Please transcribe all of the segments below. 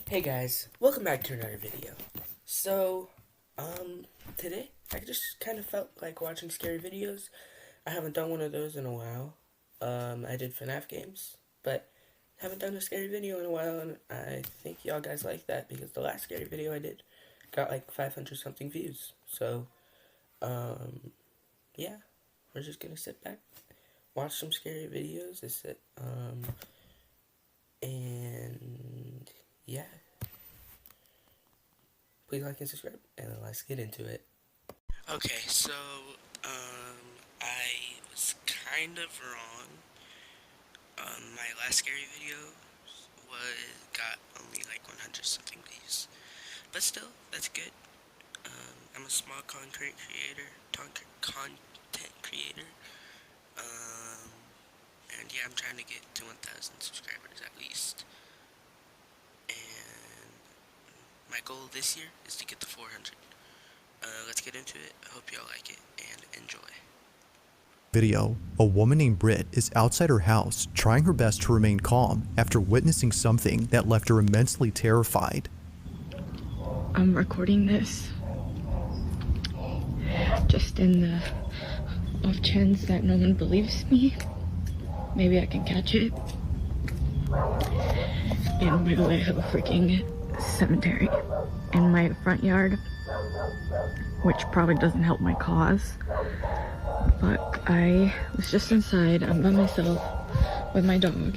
Hey guys, welcome back to another video. So, today I just kind of felt like watching scary videos. I haven't done one of those in a while. I did FNAF games, but haven't done a scary video in a while, and I think y'all guys like that because the last scary video I did got like 500 something views. So, yeah, we're just gonna sit back, watch some scary videos. And yeah. Please like and subscribe, and let's get into it. Okay, so, I was kind of wrong. My last scary video got only like 100 something views. But still, that's good. I'm a small content creator. Um, and yeah, I'm trying to get to 1,000 subscribers at least. And my goal this year is to get to 400. Let's get into it. I hope y'all like it and enjoy. Video, a woman named Britt is outside her house trying her best to remain calm after witnessing something that left her immensely terrified. I'm recording this just in the off chance that no one believes me. Maybe I can catch it. And by the way, I have a freaking cemetery in my front yard, which probably doesn't help my cause. But I was just inside. I'm by myself with my dog.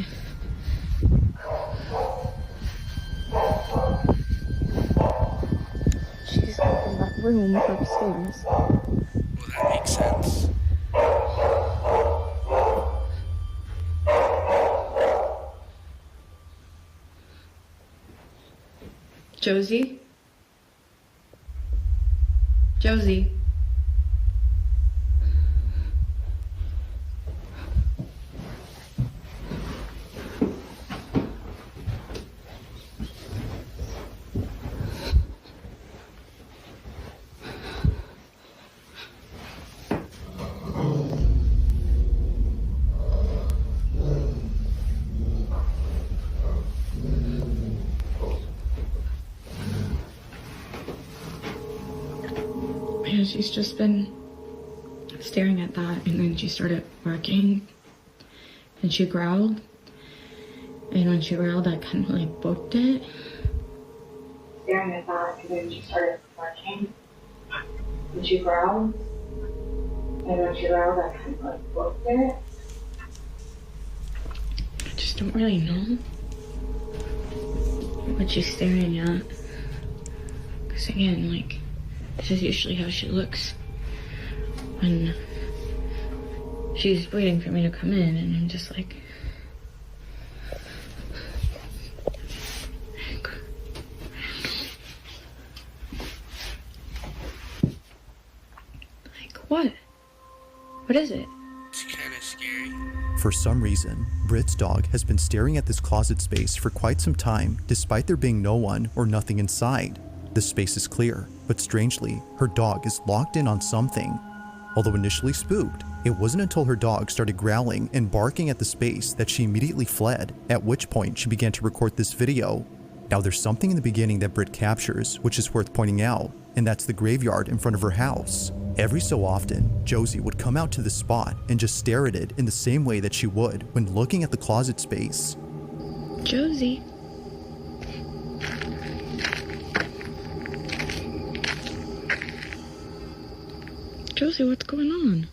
She's up in that room upstairs. Well, that makes sense. Josie? Josie? And she's just been staring at that, and then she started barking, and she growled, and when she growled, I kind of like booked it. Staring at that, and then she started barking, and she growled, and when she growled, I kind of like booked it. I just don't really know what she's staring at, because again, like, this is usually how she looks when she's waiting for me to come in, and I'm just like, what? What is it? It's kind of scary. For some reason, Britt's dog has been staring at this closet space for quite some time despite there being no one or nothing inside. The space is clear, but strangely, her dog is locked in on something. Although initially spooked, it wasn't until her dog started growling and barking at the space that she immediately fled, at which point she began to record this video. Now there's something in the beginning that Britt captures, which is worth pointing out, and that's the graveyard in front of her house. Every so often, Josie would come out to the spot and just stare at it in the same way that she would when looking at the closet space. Josie? Josie, what's going on?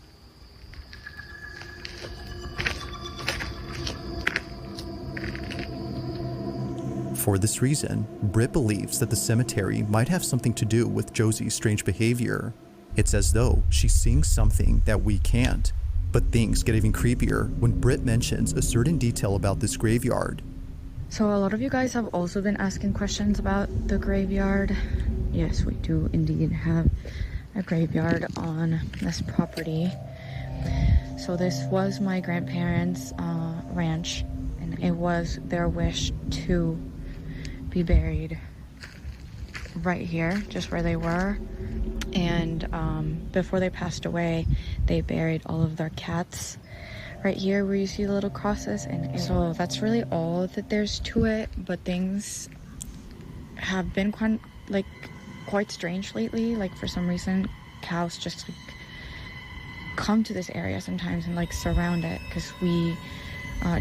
For this reason, Britt believes that the cemetery might have something to do with Josie's strange behavior. It's as though she's seeing something that we can't. But things get even creepier when Britt mentions a certain detail about this graveyard. So a lot of you guys have also been asking questions about the graveyard. Yes, we do indeed have a graveyard on this property. So this was my grandparents' ranch, and it was their wish to be buried right here, just where they were. And before they passed away, they buried all of their cats right here where you see the little crosses. And so that's really all that there's to it, but things, have been quite strange lately. Like, for some reason, cows just like come to this area sometimes and like surround it, because we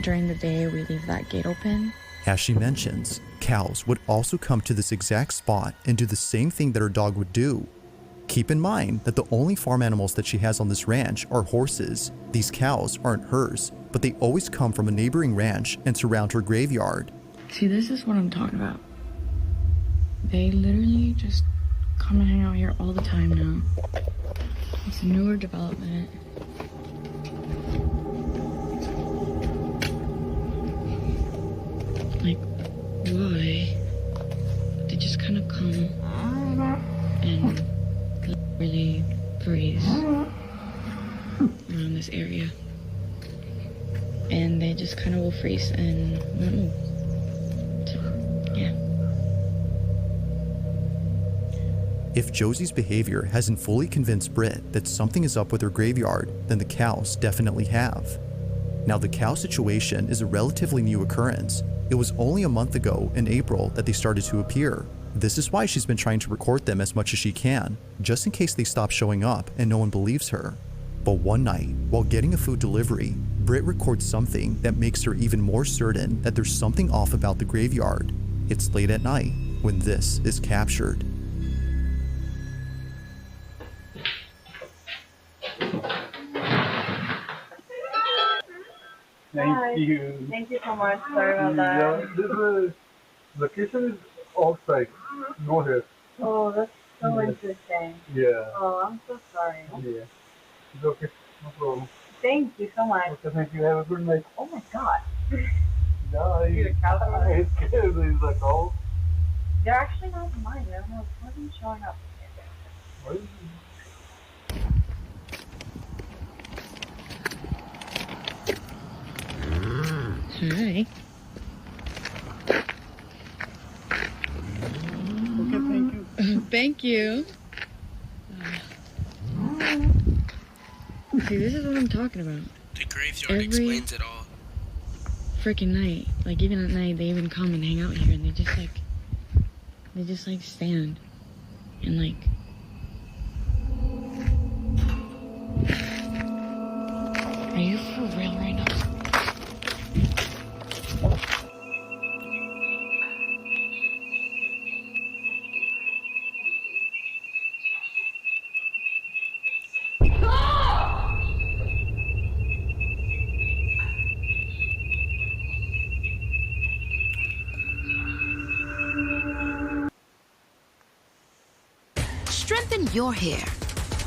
during the day we leave that gate open. As she mentions, cows would also come to this exact spot and do the same thing that her dog would do. Keep in mind that the only farm animals that she has on this ranch are horses. These cows aren't hers, but they always come from a neighboring ranch and surround her graveyard. See, this is what I'm talking about. They literally just come and hang out here all the time now. It's a newer development. Like, why? They just kind of come and really breeze around this area. And they just kind of will freeze and won't move. So, yeah. If Josie's behavior hasn't fully convinced Britt that something is up with her graveyard, then the cows definitely have. Now, the cow situation is a relatively new occurrence. It was only a month ago in April that they started to appear. This is why she's been trying to record them as much as she can, just in case they stop showing up and no one believes her. But one night, while getting a food delivery, Britt records something that makes her even more certain that there's something off about the graveyard. It's late at night when this is captured. Thank you. Thank you so much. Sorry about that. Yeah, this location is outside. Go ahead. Oh, that's so Yes. interesting. Yeah. Oh, I'm so sorry. Yeah. It's okay. No problem. Thank you so much. Okay, thank you. Have a good night. Oh my god. Yeah, You're a cow? I scared. He's like, oh. They're actually not mine. I don't know. Why are they showing up? What is Hi. Okay, thank you. Thank you. See, this is what I'm talking about. The graveyard Every- explains it all. Freaking night. Like, even at night, they even come and hang out here, and they just like stand and like. Are you for real right now? Strengthen your hair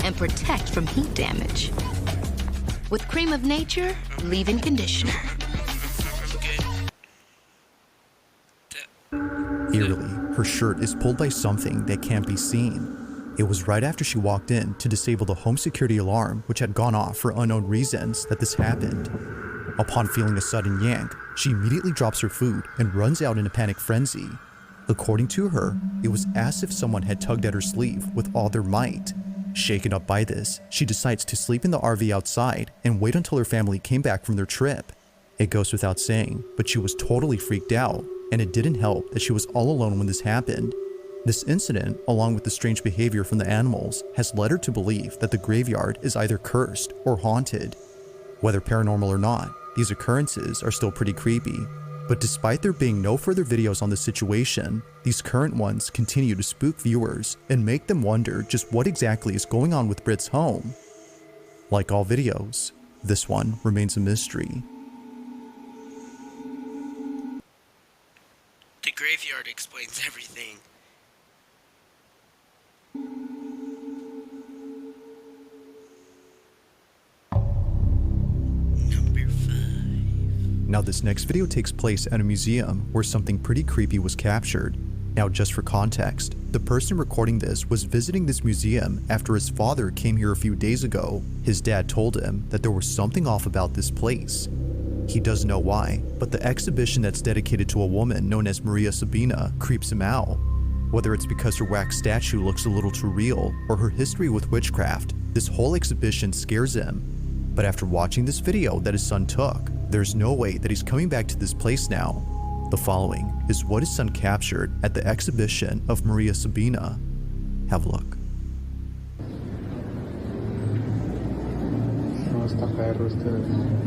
and protect from heat damage. With Cream of Nature Leave-In Conditioner. Eerily, her shirt is pulled by something that can't be seen. It was right after she walked in to disable the home security alarm, which had gone off for unknown reasons, that this happened. Upon feeling a sudden yank, she immediately drops her food and runs out in a panic frenzy. According to her, it was as if someone had tugged at her sleeve with all their might. Shaken up by this, she decides to sleep in the RV outside and wait until her family came back from their trip. It goes without saying, but she was totally freaked out, and it didn't help that she was all alone when this happened. This incident, along with the strange behavior from the animals, has led her to believe that the graveyard is either cursed or haunted. Whether paranormal or not, these occurrences are still pretty creepy. But despite there being no further videos on this situation, these current ones continue to spook viewers and make them wonder just what exactly is going on with Britt's home. Like all videos, this one remains a mystery. The graveyard explains everything. Number 5. Now this next video takes place at a museum where something pretty creepy was captured. Now just for context, the person recording this was visiting this museum after his father came here a few days ago. His dad told him that there was something off about this place. He doesn't know why, but the exhibition that's dedicated to a woman known as Maria Sabina creeps him out. Whether it's because her wax statue looks a little too real or her history with witchcraft, this whole exhibition scares him. But after watching this video that his son took, there's no way that he's coming back to this place now. The following is what his son captured at the exhibition of Maria Sabina. Have a look. No, está perro este.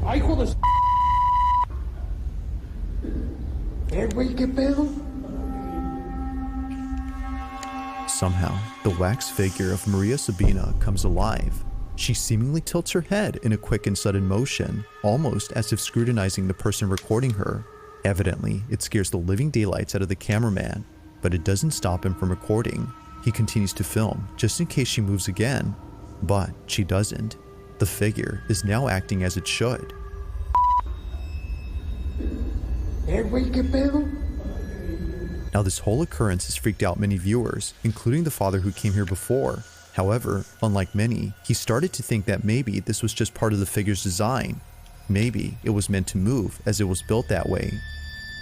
¡Ay, hijo de... güey, qué pedo! Somehow, the wax figure of Maria Sabina comes alive. She seemingly tilts her head in a quick and sudden motion, almost as if scrutinizing the person recording her. Evidently, it scares the living daylights out of the cameraman, but it doesn't stop him from recording. He continues to film, just in case she moves again. But she doesn't. The figure is now acting as it should. Güey, qué pedo! Now this whole occurrence has freaked out many viewers, including the father who came here before. However, unlike many, he started to think that maybe this was just part of the figure's design. Maybe it was meant to move as it was built that way.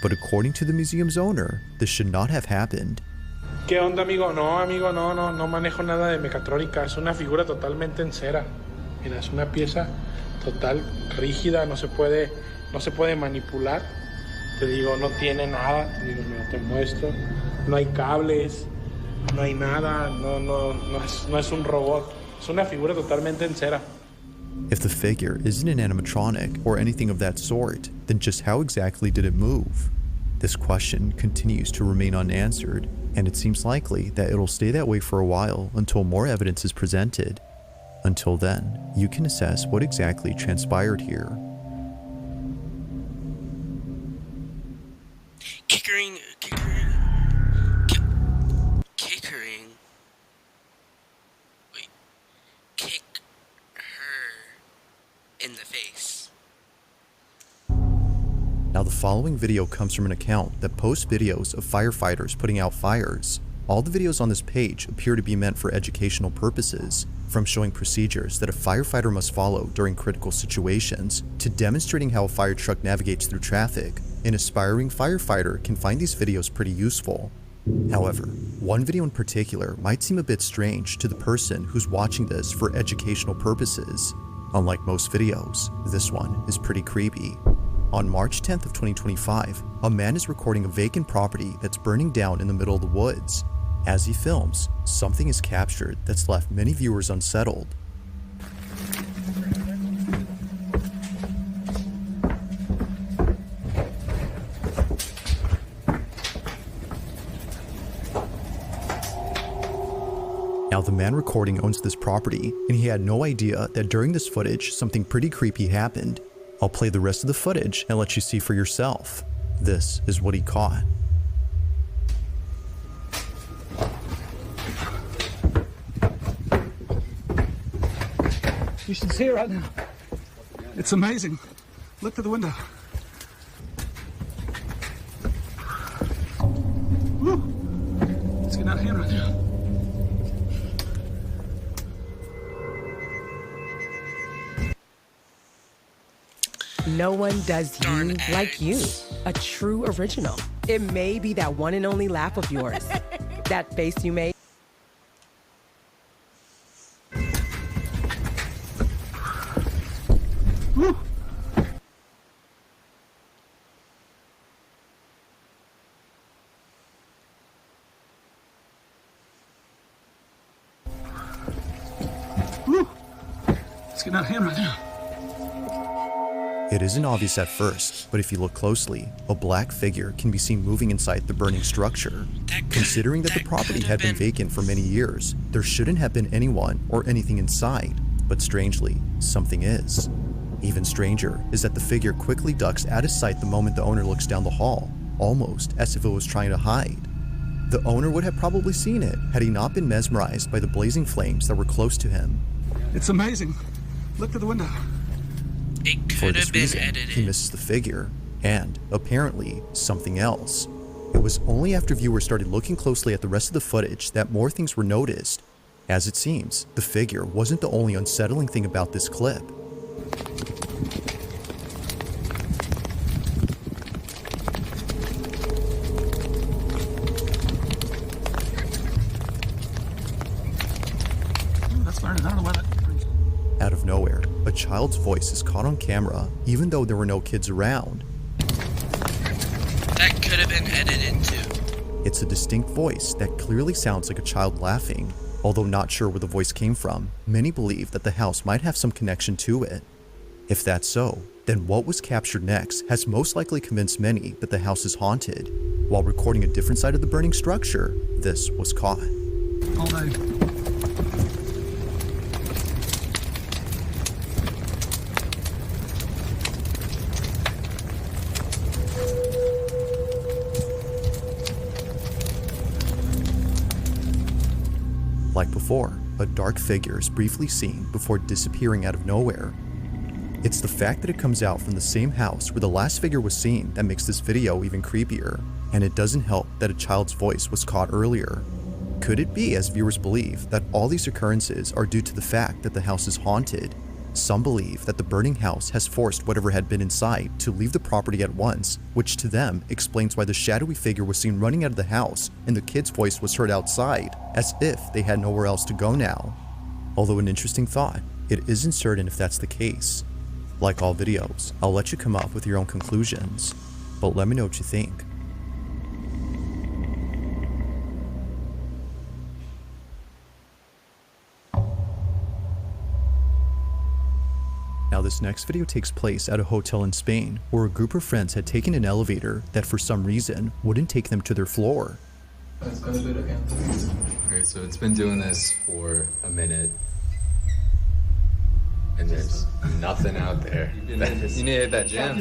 But according to the museum's owner, this should not have happened. ¿Qué onda, amigo? No manejo nada de mecatrónica. Es una figura totalmente en cera. Mira, es una pieza total rígida, no se puede manipular. Te digo, no tiene nada. Te digo, mira, te muestro. No hay cables, no hay nada. No es un robot. Es una figura totalmente en cera. If the figure isn't an animatronic or anything of that sort, then just how exactly did it move? This question continues to remain unanswered, and it seems likely that it'll stay that way for a while until more evidence is presented. Until then, you can assess what exactly transpired here. Kickering. Wait. Kick her in the face. Now the following video comes from an account that posts videos of firefighters putting out fires. All the videos on this page appear to be meant for educational purposes, from showing procedures that a firefighter must follow during critical situations, to demonstrating how a fire truck navigates through traffic. An aspiring firefighter can find these videos pretty useful. However, one video in particular might seem a bit strange to the person who's watching this for educational purposes. Unlike most videos, this one is pretty creepy. On March 10th of 2025, a man is recording a vacant property that's burning down in the middle of the woods. As he films, something is captured that's left many viewers unsettled. Now the man recording owns this property, and he had no idea that during this footage something pretty creepy happened. I'll play the rest of the footage and let you see for yourself. This is what he caught. You should see it right now. It's amazing. Look through the window. Woo. It's getting out of hand right now. No one does you like you. A true original. It may be that one and only laugh of yours. That face you made. Woo. Woo. It's getting out of hand right now. It isn't obvious at first, but if you look closely, a black figure can be seen moving inside the burning structure. Considering that the property had been vacant for many years, there shouldn't have been anyone or anything inside, but strangely, something is. Even stranger is that the figure quickly ducks out of sight the moment the owner looks down the hall, almost as if it was trying to hide. The owner would have probably seen it had he not been mesmerized by the blazing flames that were close to him. It's amazing. Look through the window. It For could this have been reason, edited. he misses the figure, and, apparently, something else. It was only after viewers started looking closely at the rest of the footage that more things were noticed. As it seems, the figure wasn't the only unsettling thing about this clip. That's fine. I don't know why that. Out of nowhere, a child's voice is caught on camera, even though there were no kids around. That could have been edited too. It's a distinct voice that clearly sounds like a child laughing. Although not sure where the voice came from, many believe that the house might have some connection to it. If that's so, then what was captured next has most likely convinced many that the house is haunted. While recording a different side of the burning structure, this was caught. All day. Like before, a dark figure is briefly seen before disappearing out of nowhere. It's the fact that it comes out from the same house where the last figure was seen that makes this video even creepier, and it doesn't help that a child's voice was caught earlier. Could it be, as viewers believe, that all these occurrences are due to the fact that the house is haunted? Some believe that the burning house has forced whatever had been inside to leave the property at once, which to them explains why the shadowy figure was seen running out of the house and the kid's voice was heard outside, as if they had nowhere else to go now. Although an interesting thought, it isn't certain if that's the case. Like all videos, I'll let you come up with your own conclusions, but let me know what you think. Now this next video takes place at a hotel in Spain where a group of friends had taken an elevator that for some reason wouldn't take them to their floor. Let's go do it again. Okay, so it's been doing this for a minute. And there's nothing out there. You need to hit that jam.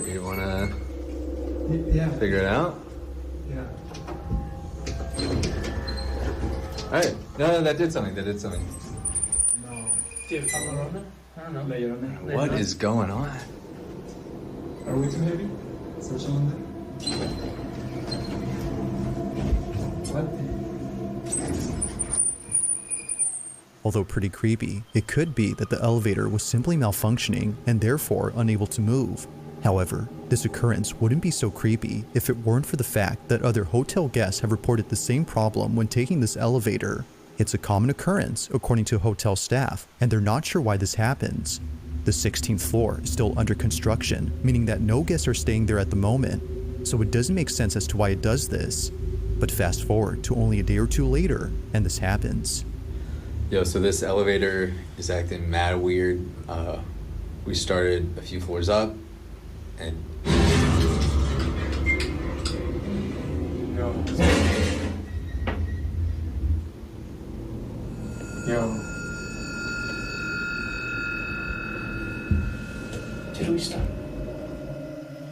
You wanna figure it out? Yeah. Alright. No, that did something. That did something. Dude, I don't know. What is going on? Are we too heavy? Search on there. What? Although pretty creepy, it could be that the elevator was simply malfunctioning and therefore unable to move. However, this occurrence wouldn't be so creepy if it weren't for the fact that other hotel guests have reported the same problem when taking this elevator. It's a common occurrence, according to hotel staff, and they're not sure why this happens. The 16th floor is still under construction, meaning that no guests are staying there at the moment, so it doesn't make sense as to why it does this. But fast forward to only a day or two later, and this happens. Yo, so this elevator is acting mad weird. We started a few floors up, and... Yo. Did we stop?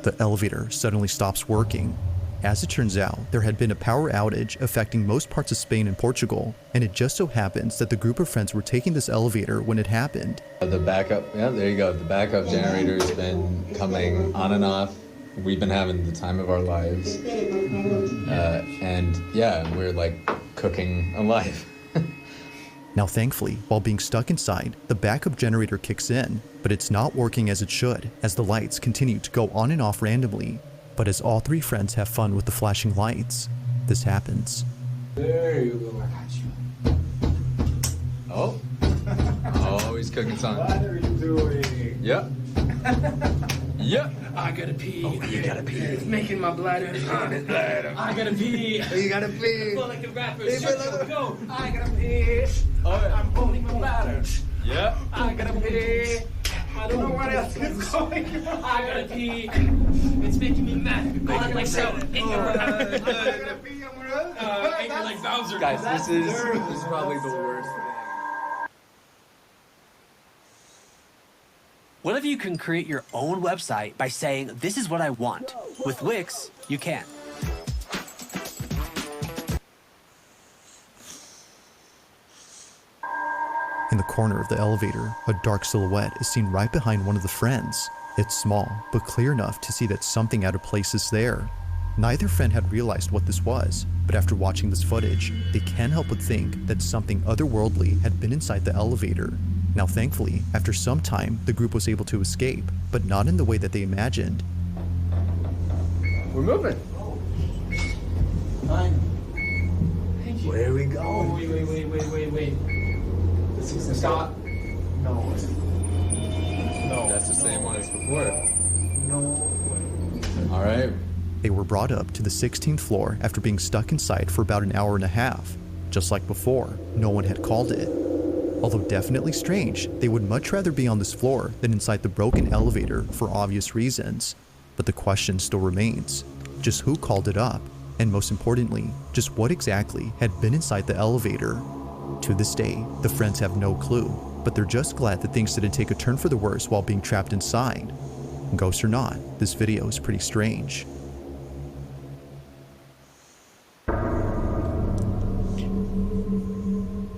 The elevator suddenly stops working. As it turns out, there had been a power outage affecting most parts of Spain and Portugal, and it just so happens that the group of friends were taking this elevator when it happened. The backup, yeah, there you go. The backup generator's been coming on and off. We've been having the time of our lives. And yeah, we're like cooking alive. Now thankfully, while being stuck inside, the backup generator kicks in, but it's not working as it should, as the lights continue to go on and off randomly. But as all three friends have fun with the flashing lights, this happens. There you go, I got you. Oh. Oh, he's cooking something. What are you doing? Yep. Yep. I gotta pee. Oh, you gotta pee. It's making my bladder. I gotta pee. You gotta pee. I feel like the rappers. Go. I gotta pee. Oh, yeah. I'm holding my bladder. Yep. I gotta pee. I don't know what else is going on. I gotta pee. It's making me mad. Go on like so. I gotta pee. I'm like Bowser. Guys, this is probably the worst thing. What if you can create your own website by saying, this is what I want? With Wix, you can. In the corner of the elevator, a dark silhouette is seen right behind one of the friends. It's small, but clear enough to see that something out of place is there. Neither friend had realized what this was, but after watching this footage, they can't help but think that something otherworldly had been inside the elevator. Now thankfully, after some time, the group was able to escape, but not in the way that they imagined. We're moving. Fine. Where are we going? Oh, wait. Stop. No. That's the same one as before. No. All right. They were brought up to the 16th floor after being stuck inside for about an hour and a half. Just like before, no one had called it. Although definitely strange, they would much rather be on this floor than inside the broken elevator for obvious reasons. But the question still remains, just who called it up? And most importantly, just what exactly had been inside the elevator? To this day, the friends have no clue, but they're just glad that things didn't take a turn for the worse while being trapped inside. Ghost or not, this video is pretty strange.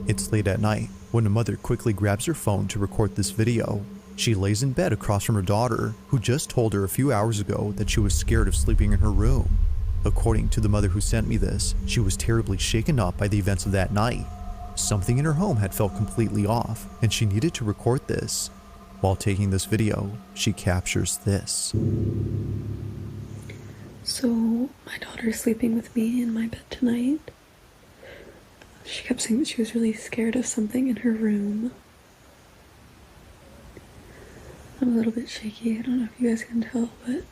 It's late at night when a mother quickly grabs her phone to record this video. She lays in bed across from her daughter, who just told her a few hours ago that she was scared of sleeping in her room. According to the mother who sent me this, she was terribly shaken up by the events of that night. Something in her home had felt completely off, and she needed to record this. While taking this video, she captures this. So, my daughter's sleeping with me in my bed tonight. She kept saying that she was really scared of something in her room. I'm a little bit shaky. I don't know if you guys can tell, but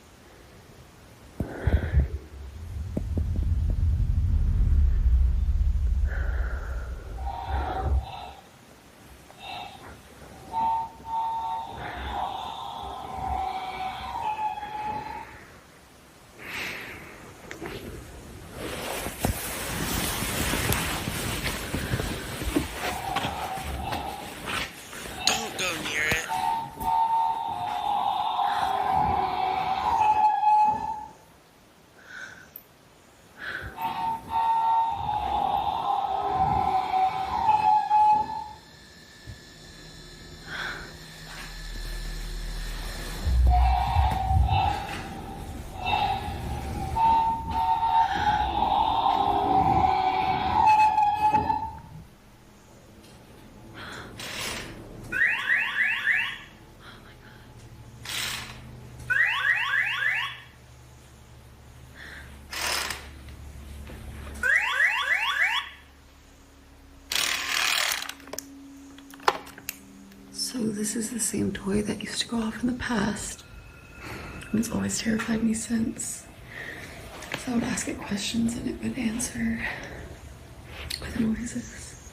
so this is the same toy that used to go off in the past. And it's always terrified me since. So I would ask it questions and it would answer with noises.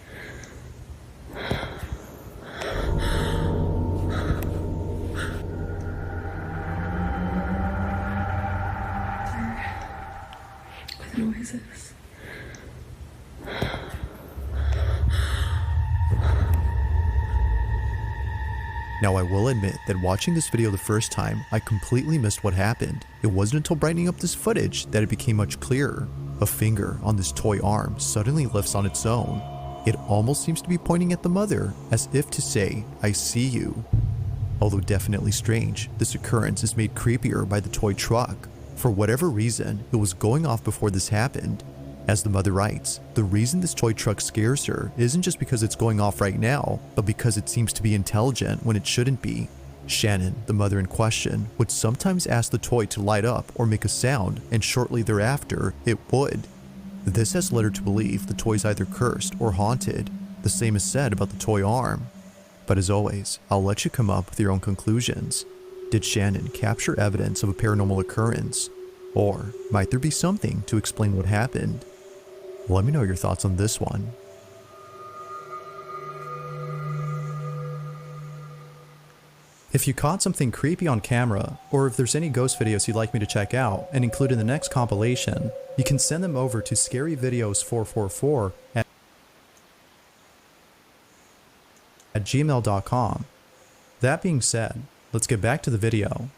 With noises. Now I will admit that watching this video the first time, I completely missed what happened. It wasn't until brightening up this footage that it became much clearer. A finger on this toy arm suddenly lifts on its own. It almost seems to be pointing at the mother, as if to say, "I see you." Although definitely strange, this occurrence is made creepier by the toy truck. For whatever reason, it was going off before this happened. As the mother writes, the reason this toy truck scares her isn't just because it's going off right now, but because it seems to be intelligent when it shouldn't be. Shannon, the mother in question, would sometimes ask the toy to light up or make a sound, and shortly thereafter, it would. This has led her to believe the toy's either cursed or haunted. The same is said about the toy arm. But as always, I'll let you come up with your own conclusions. Did Shannon capture evidence of a paranormal occurrence? Or might there be something to explain what happened? Let me know your thoughts on this one. If you caught something creepy on camera, or if there's any ghost videos you'd like me to check out and include in the next compilation, you can send them over to scaryvideos444 at gmail.com. That being said, let's get back to the video.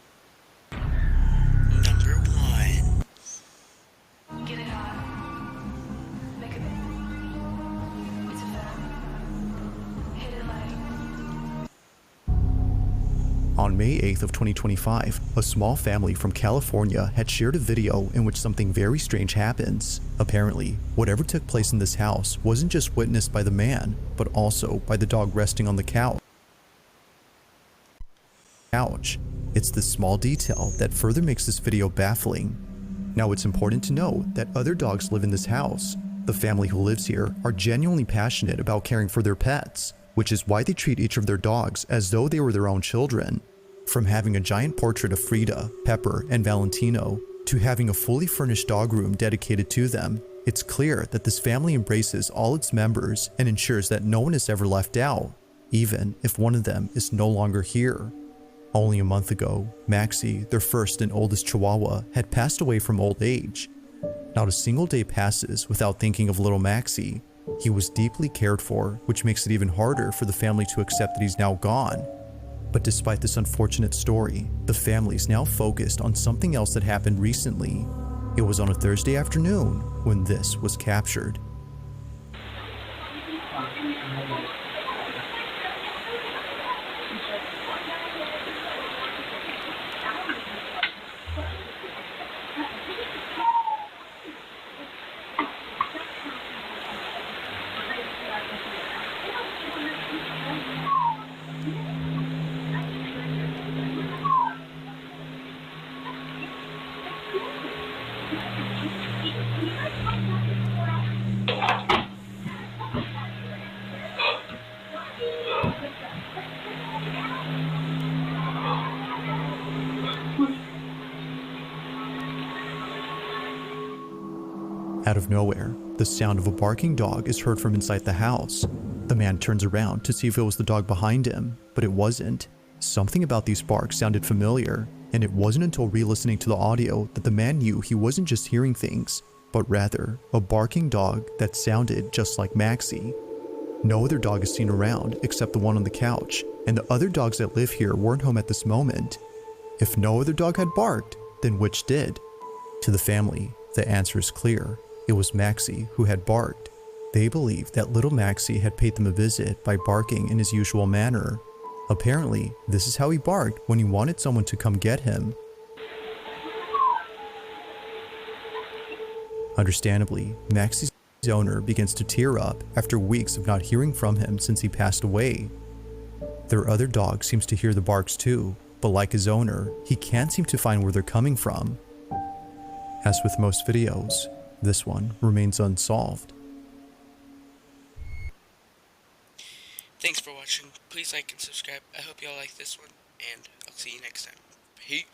On May 8th of 2025, a small family from California had shared a video in which something very strange happens. Apparently, whatever took place in this house wasn't just witnessed by the man, but also by the dog resting on the couch. It's this small detail that further makes this video baffling. Now, it's important to note that other dogs live in this house. The family who lives here are genuinely passionate about caring for their pets, which is why they treat each of their dogs as though they were their own children. From having a giant portrait of Frida, Pepper, and Valentino, to having a fully furnished dog room dedicated to them, it's clear that this family embraces all its members and ensures that no one is ever left out, even if one of them is no longer here. Only a month ago, Maxie, their first and oldest Chihuahua, had passed away from old age. Not a single day passes without thinking of little Maxie. He was deeply cared for, which makes it even harder for the family to accept that he's now gone. But despite this unfortunate story, the family is now focused on something else that happened recently. It was on a Thursday afternoon when this was captured. Out of nowhere, the sound of a barking dog is heard from inside the house. The man turns around to see if it was the dog behind him, but it wasn't. Something about these barks sounded familiar, and it wasn't until re-listening to the audio that the man knew he wasn't just hearing things, but rather a barking dog that sounded just like Maxie. No other dog is seen around except the one on the couch, and the other dogs that live here weren't home at this moment. If no other dog had barked, then which did? To the family, the answer is clear. It was Maxie who had barked. They believed that little Maxie had paid them a visit by barking in his usual manner. Apparently, this is how he barked when he wanted someone to come get him. Understandably, Maxie's owner begins to tear up after weeks of not hearing from him since he passed away. Their other dog seems to hear the barks too, but like his owner, he can't seem to find where they're coming from. As with most videos, this one remains unsolved. Thanks for watching. Please like and subscribe. I hope y'all like this one, and I'll see you next time. Peace.